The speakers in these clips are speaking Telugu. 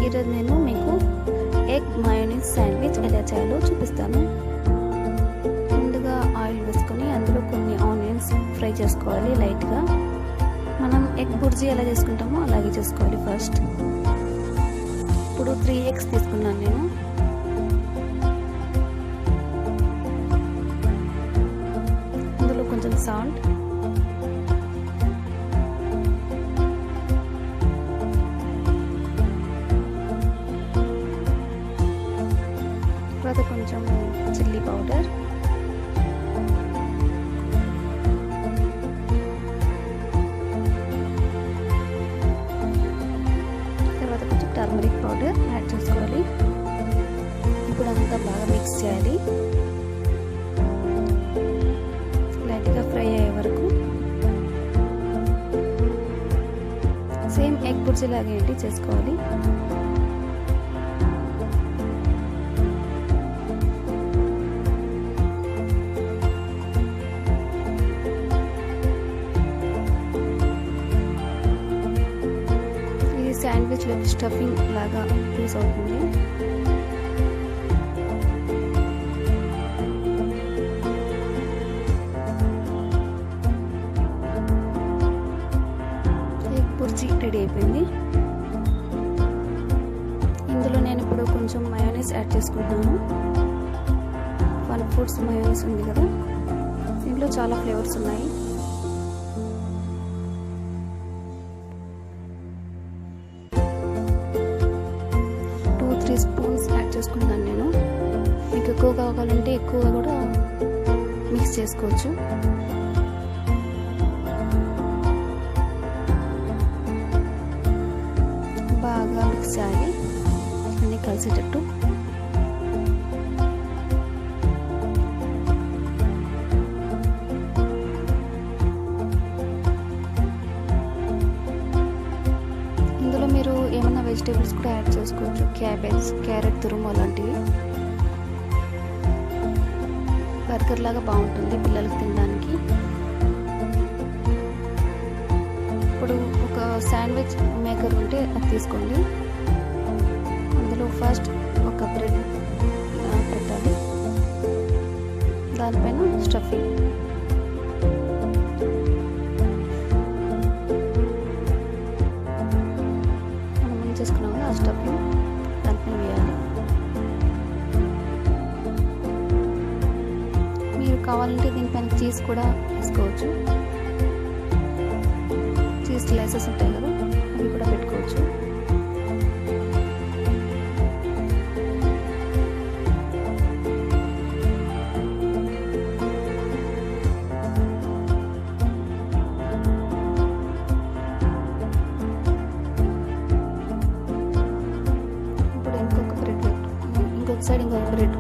ఈరోజు నేను మీకు ఎగ్ మయోనీస్ శాండ్విచ్ ఎలా చేయాలో చూపిస్తాను. ముందుగా ఆయిల్ వేసుకొని అందులో కొన్ని ఆనియన్స్ ఫ్రై చేసుకోవాలి లైట్గా. మనం ఎగ్ బుర్జీ ఎలా చేసుకుంటామో అలాగే చేసుకోవాలి ఫస్ట్. ఇప్పుడు 3 eggs తీసుకున్నాను నేను. అందులో కొంచెం సాల్ట్, తర్వాత కొంచెం చిల్లీ పౌడర్, తర్వాత కొంచెం టర్మరిక్ పౌడర్ యాడ్ చేసుకోవాలి. ఇప్పుడు అంతా బాగా మిక్స్ చేయాలి లైట్గా ఫ్రై అయ్యే వరకు. సేమ్ ఎగ్ బుర్జీ లాగా ఏంటి చేసుకోవాలి. శాండ్విచ్లో స్టఫింగ్ లాగా యూస్ అవుతుంది. ఎగ్ బుర్జీ రెడీ అయిపోయింది. ఇందులో నేను ఇప్పుడు కొంచెం మయోనీస్ యాడ్ చేసుకుంటున్నాను. 1 foods మయోనీస్ ఉంది కదా, దీంట్లో చాలా ఫ్లేవర్స్ ఉన్నాయి. 2-3 స్పూన్స్ యాడ్ చేసుకుంటాను నేను. మీకు ఎక్కువ కావాలంటే ఎక్కువగా కూడా మిక్స్ చేసుకోవచ్చు. బాగా మిక్స్ చేయాలి అన్నీ కలిసేటట్టు. ఇందులో మీరు ఏమైనా వెజిటేబుల్స్ కూడా యాడ్ చేసుకోవచ్చు. క్యాబేజ్, క్యారెట్ తురుము అలాంటివి. బర్గర్ లాగా బాగుంటుంది పిల్లలకి తినడానికి. ఇప్పుడు ఒక శాండ్విచ్ మేకర్ ఉంటే అది తీసుకోండి. అందులో ఫస్ట్ ఒక బ్రెడ్ పెట్టాలి, దానిపైన స్టఫింగ్, చేసుకున్నాం కదా ఆ స్టఫింగ్ దానిపైన వేయాలి. మీరు కావాలంటే దీనిపైన చీజ్ కూడా వేసుకోవచ్చు. చీజ్ స్లైసెస్ ఉంటాయి కదా, అవి కూడా పెట్టుకోవచ్చు. సైడ్ ఇంకొక బ్రెడ్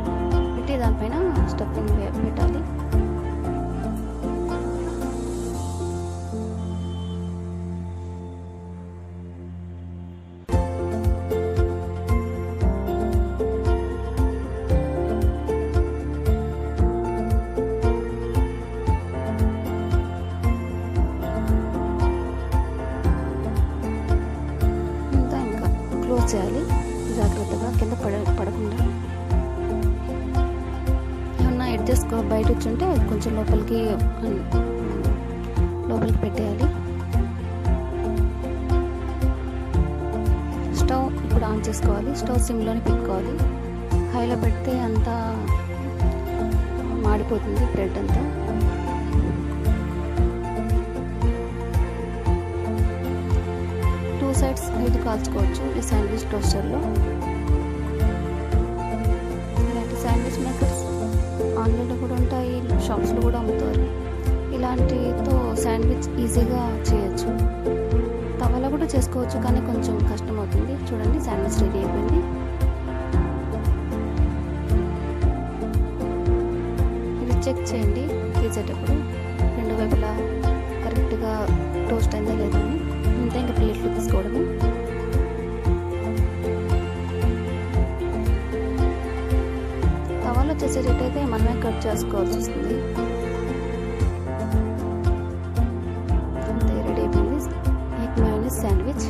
పెట్టి దానిపైన స్టఫింగ్ పెట్టాలి. ఇంకా క్లోజ్ చేయాలి జాగ్రత్తగా, కింద పడకుండా. జస్ట్ బయట వచ్చుంటే కొంచెం లోపలికి పెట్టేయాలి. స్టవ్ ఇప్పుడు ఆన్ చేసుకోవాలి. స్టవ్ సిమ్లోనే పెట్టుకోవాలి. హైలో పెడితే అంతా మాడిపోతుంది బ్రెడ్ అంతా. టూ సైడ్స్ ఇది కాల్చుకోవచ్చు ఈ శాండ్విచ్ టోస్టర్లో. ఇలాంటి శాండ్విచ్ మేకర్స్ ఆన్లైన్లో కూడా ఉంటాయి, షాప్స్లో కూడా అమ్ముతారు. ఇలాంటితో శాండ్విచ్ ఈజీగా చేయొచ్చు. తవలో కూడా చేసుకోవచ్చు, కానీ కొంచెం కష్టం అవుతుంది. చూడండి, శాండ్విచ్ రెడీ అయిపోయింది. ఇది చెక్ చేయండి తీసేటప్పుడు, రెండు వైపులా కరెక్ట్గా టోస్ట్ అయిందా మనమే కట్ చేసుకోవాల్సి వస్తుంది. అంతే రెడీ అయిపోయింది ఎగ్ మయోనీస్ శాండ్విచ్.